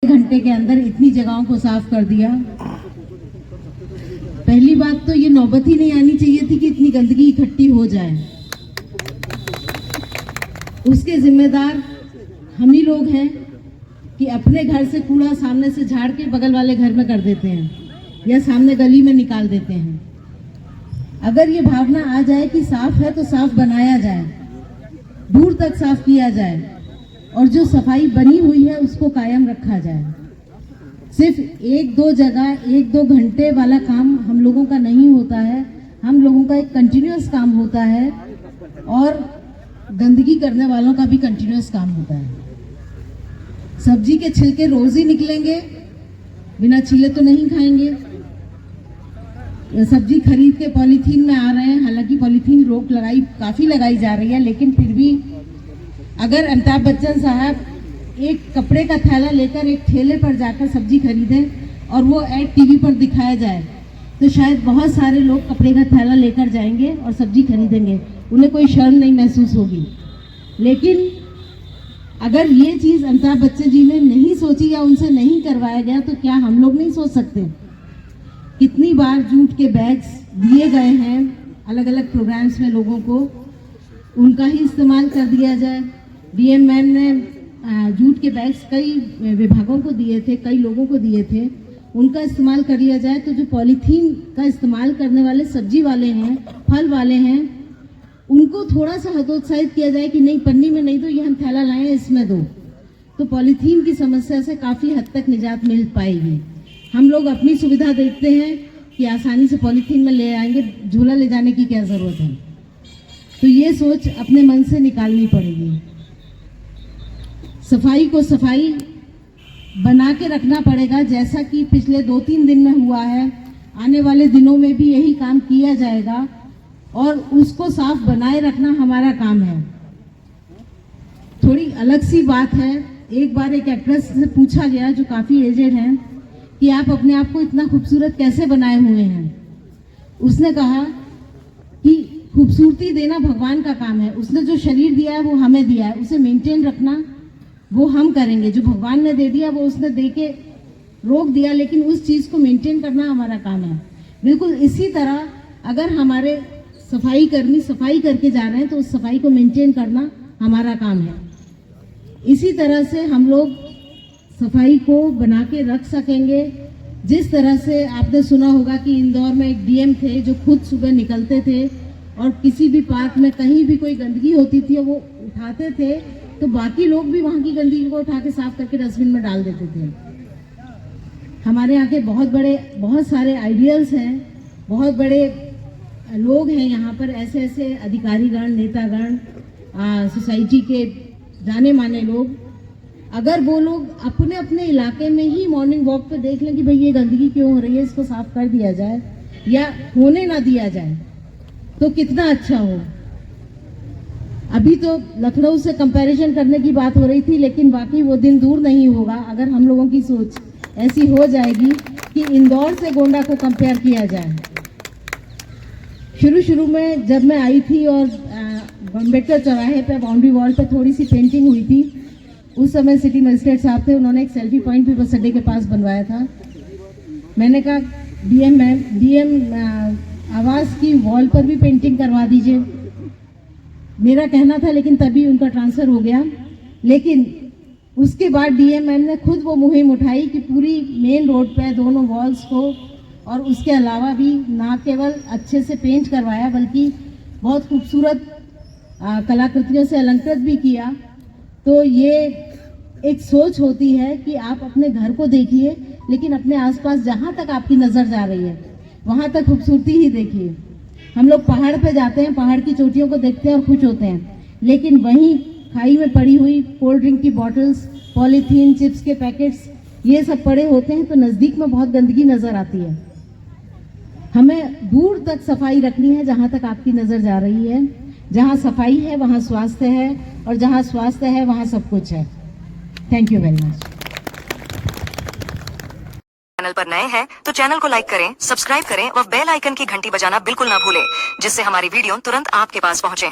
घंटे के अंदर इतनी जगहों को साफ कर दिया। पहली बात तो ये नौबत ही नहीं आनी चाहिए थी कि इतनी गंदगी इकट्ठी हो जाए। उसके जिम्मेदार हम ही लोग हैं कि अपने घर से कूड़ा सामने से झाड़ के बगल वाले घर में कर देते हैं या सामने गली में निकाल देते हैं। अगर ये भावना आ जाए कि साफ है तो साफ बनाया जाए, दूर तक साफ किया जाए और जो सफाई बनी हुई है उसको कायम रखा जाए। सिर्फ एक दो जगह एक दो घंटे वाला काम हम लोगों का नहीं होता है, हम लोगों का एक कंटिन्यूअस काम होता है और गंदगी करने वालों का भी कंटिन्यूअस काम होता है। सब्जी के छिलके रोज ही निकलेंगे, बिना छीले तो नहीं खाएंगे। सब्जी खरीद के पॉलीथीन में आ रहे हैं, हालांकि पॉलीथीन रोक काफी लगाई जा रही है, लेकिन फिर भी अगर अमिताभ बच्चन साहब एक कपड़े का थैला लेकर एक ठेले पर जाकर सब्जी खरीदें और वो ऐड टीवी पर दिखाया जाए तो शायद बहुत सारे लोग कपड़े का थैला लेकर जाएंगे और सब्जी खरीदेंगे, उन्हें कोई शर्म नहीं महसूस होगी। लेकिन अगर ये चीज़ अमिताभ बच्चन जी ने नहीं सोची या उनसे नहीं करवाया गया तो क्या हम लोग नहीं सोच सकते? कितनी बार जूट के बैग्स दिए गए हैं अलग अलग प्रोग्राम्स में लोगों को, उनका ही इस्तेमाल कर दिया जाए। डीएम मैम ने जूट के बैग्स कई विभागों को दिए थे, कई लोगों को दिए थे, उनका इस्तेमाल कर लिया जाए। तो जो पॉलीथीन का इस्तेमाल करने वाले सब्जी वाले हैं, फल वाले हैं, उनको थोड़ा सा हतोत्साहित किया जाए कि नहीं, पन्नी में नहीं दो, ये हम थैला लाए हैं इसमें दो। तो पॉलीथीन की समस्या से काफ़ी हद तक निजात मिल पाएगी। हम लोग अपनी सुविधा देखते हैं कि आसानी से पॉलीथीन में ले आएंगे, झोला ले जाने की क्या ज़रूरत है। तो ये सोच अपने मन से निकालनी पड़ेगी। सफाई को सफाई बना के रखना पड़ेगा, जैसा कि पिछले 2-3 दिन में हुआ है। आने वाले दिनों में भी यही काम किया जाएगा और उसको साफ बनाए रखना हमारा काम है। थोड़ी अलग सी बात है, एक बार एक एक्ट्रेस से पूछा गया जो काफ़ी एजेड हैं कि आप अपने आप को इतना खूबसूरत कैसे बनाए हुए हैं। उसने कहा कि खूबसूरती देना भगवान का काम है, उसने जो शरीर दिया है वो हमें दिया है, उसे मेंटेन रखना वो हम करेंगे। जो भगवान ने दे दिया वो उसने दे के रोक दिया, लेकिन उस चीज़ को मेंटेन करना हमारा काम है। बिल्कुल इसी तरह अगर हमारे सफाई कर्मी सफाई करके जा रहे हैं तो उस सफाई को मेंटेन करना हमारा काम है। इसी तरह से हम लोग सफाई को बना के रख सकेंगे। जिस तरह से आपने सुना होगा कि इंदौर में एक डीएम थे जो खुद सुबह निकलते थे और किसी भी पार्क में कहीं भी कोई गंदगी होती थी वो उठाते थे तो बाकी लोग भी वहाँ की गंदगी को उठा के साफ करके डस्टबिन में डाल देते थे। हमारे यहाँ के बहुत सारे आइडियल्स हैं, बहुत बड़े लोग हैं यहाँ पर, ऐसे ऐसे अधिकारीगण, नेतागण, सोसाइटी के जाने माने लोग। अगर वो लोग अपने अपने इलाके में ही मॉर्निंग वॉक पे देख लें कि भाई ये गंदगी क्यों हो रही है, इसको साफ कर दिया जाए या होने ना दिया जाए तो कितना अच्छा हो। अभी तो लखनऊ से कंपैरिजन करने की बात हो रही थी, लेकिन बाकी वो दिन दूर नहीं होगा अगर हम लोगों की सोच ऐसी हो जाएगी कि इंदौर से गोंडा को कंपेयर किया जाए। शुरू में जब मैं आई थी और अम्बेडकर चौराहे पे बाउंड्री वॉल पे थोड़ी सी पेंटिंग हुई थी, उस समय सिटी मजिस्ट्रेट साहब थे, उन्होंने एक सेल्फी पॉइंट भी बस अड्डे के पास बनवाया था। मैंने कहा डीएम आवास की वॉल पर भी पेंटिंग करवा दीजिए, मेरा कहना था, लेकिन तभी उनका ट्रांसफ़र हो गया। लेकिन उसके बाद डीएम मैम ने खुद वो मुहिम उठाई कि पूरी मेन रोड पे दोनों वॉल्स को और उसके अलावा भी ना केवल अच्छे से पेंट करवाया बल्कि बहुत खूबसूरत कलाकृतियों से अलंकृत भी किया। तो ये एक सोच होती है कि आप अपने घर को देखिए, लेकिन अपने आसपास जहाँ तक आपकी नज़र जा रही है वहाँ तक खूबसूरती ही देखिए। हम लोग पहाड़ पे जाते हैं, पहाड़ की चोटियों को देखते हैं और खुश होते हैं, लेकिन वहीं खाई में पड़ी हुई कोल्ड ड्रिंक की बॉटल्स, पॉलीथीन, चिप्स के पैकेट्स, ये सब पड़े होते हैं तो नज़दीक में बहुत गंदगी नज़र आती है। हमें दूर तक सफाई रखनी है, जहाँ तक आपकी नज़र जा रही है। जहाँ सफाई है वहाँ स्वास्थ्य है और जहाँ स्वास्थ्य है वहाँ सब कुछ है। Thank you very much. Channel पर नए हैं तो चैनल को लाइक करें, सब्सक्राइब करें और बेल आइकन की घंटी बजाना बिल्कुल ना भूलें, जिससे हमारी वीडियो तुरंत आपके पास पहुंचे।